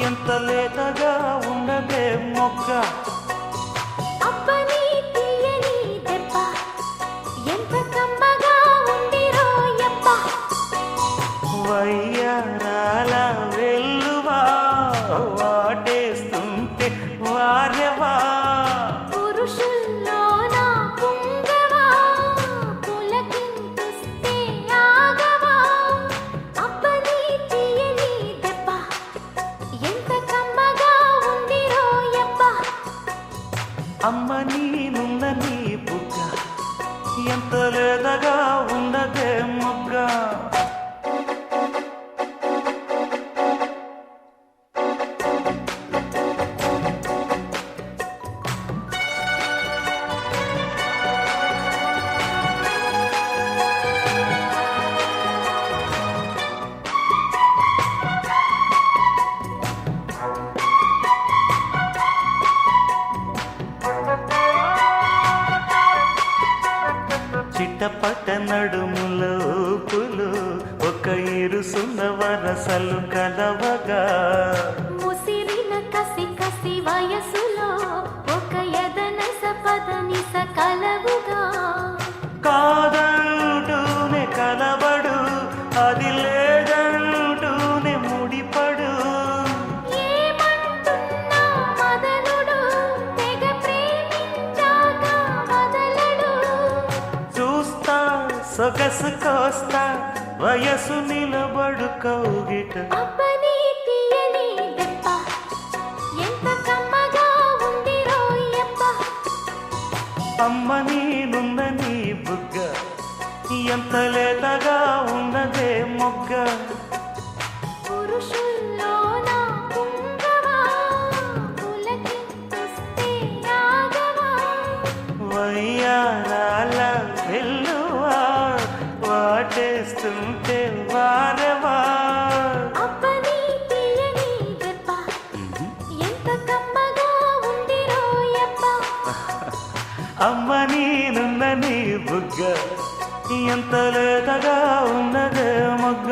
ఎంత లేతగా ఉన్నదే మొగ్గ. అబ్బని తీయని దెబ్బ ఎంత కమ్మగా ఉంది రోయబ్బ. వయ్యారాల వెల్లువా వాటేస్తుంటే వారెవా. పురుషుల్లోన పుంగవా పులకింతుస్తే ఆగవా. అబ్బని తీయని దెబ్బ ఎంత కమ్మగా ఉంది రోయబ్బ. అమ్మ నీనున్న నీ బుగ్గ ఎంత లేదగా ఉన్నదే మొగ్గ. చిట్టపట్ట నడుముల ఊపులు ఒక ఇరుసున్న వరసలు కలవగా. ముసిరిన కసి కసి వయసులో ఒక ఎదనస పదనిస కలవుగా. కాదంటూనే కలబడు అది లేదంటూనే ముడిపడు. ఏమంటున్నా మదనుడు తెగ ప్రేమించాక వదలడు. చూస్తా సొగసు కోస్తా వయసు నిలబడు కౌగిట. అబ్బని తీయని దెబ్బ ఎంత కమ్మగా ఉంది రోయబ్బ. అమ్మ నీనున్న నీ బుగ్గ ఎంత లేతగా ఉన్నదే మొగ్గ. పురుషుల్లోన పుంగవా పులకింతుస్తే ఆగవా. వయ్యారాల వెల్లువా వాటేస్తుంటే వారెవా. అబ్బని తీయని దెబ్బ ఎంత కమ్మగా ఉంది రోయబ్బ. అమ్మ నీనున్న నీ బుగ్గ ఎంత లేతగా ఉన్నదే మొగ్గ.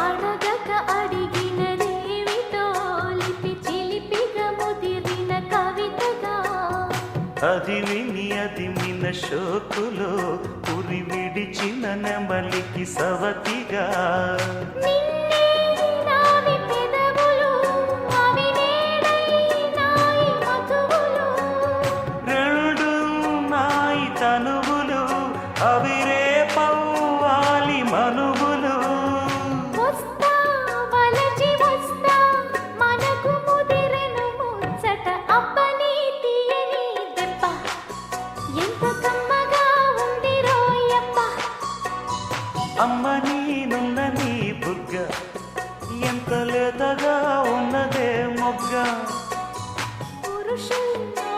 అడగక అడిగినదేమిటో లిపి చిలిపిగా ముదిరిన కవితగా. అది విని అది మిన షోకులో ఉరి విడిచిన నెమలికి సవతిగా. నిన్నే నావి పెదవులు అవి నేడైనాయి మధువులు. రెండు నాయి తనువులు అవి రేపవ్వాలి మనువులు. వస్తా వలచి వస్తా మనకు ముదిరెను ముచ్చట. అబ్బని తీయని దెబ్బ ఎంత కమ్మగా ఉంది రోయబ్బ. అమ్మ నీనున్న నీ బుగ్గ ఎంత లేతగా ఉన్నదే మొగ్గ. పురుషుల్లో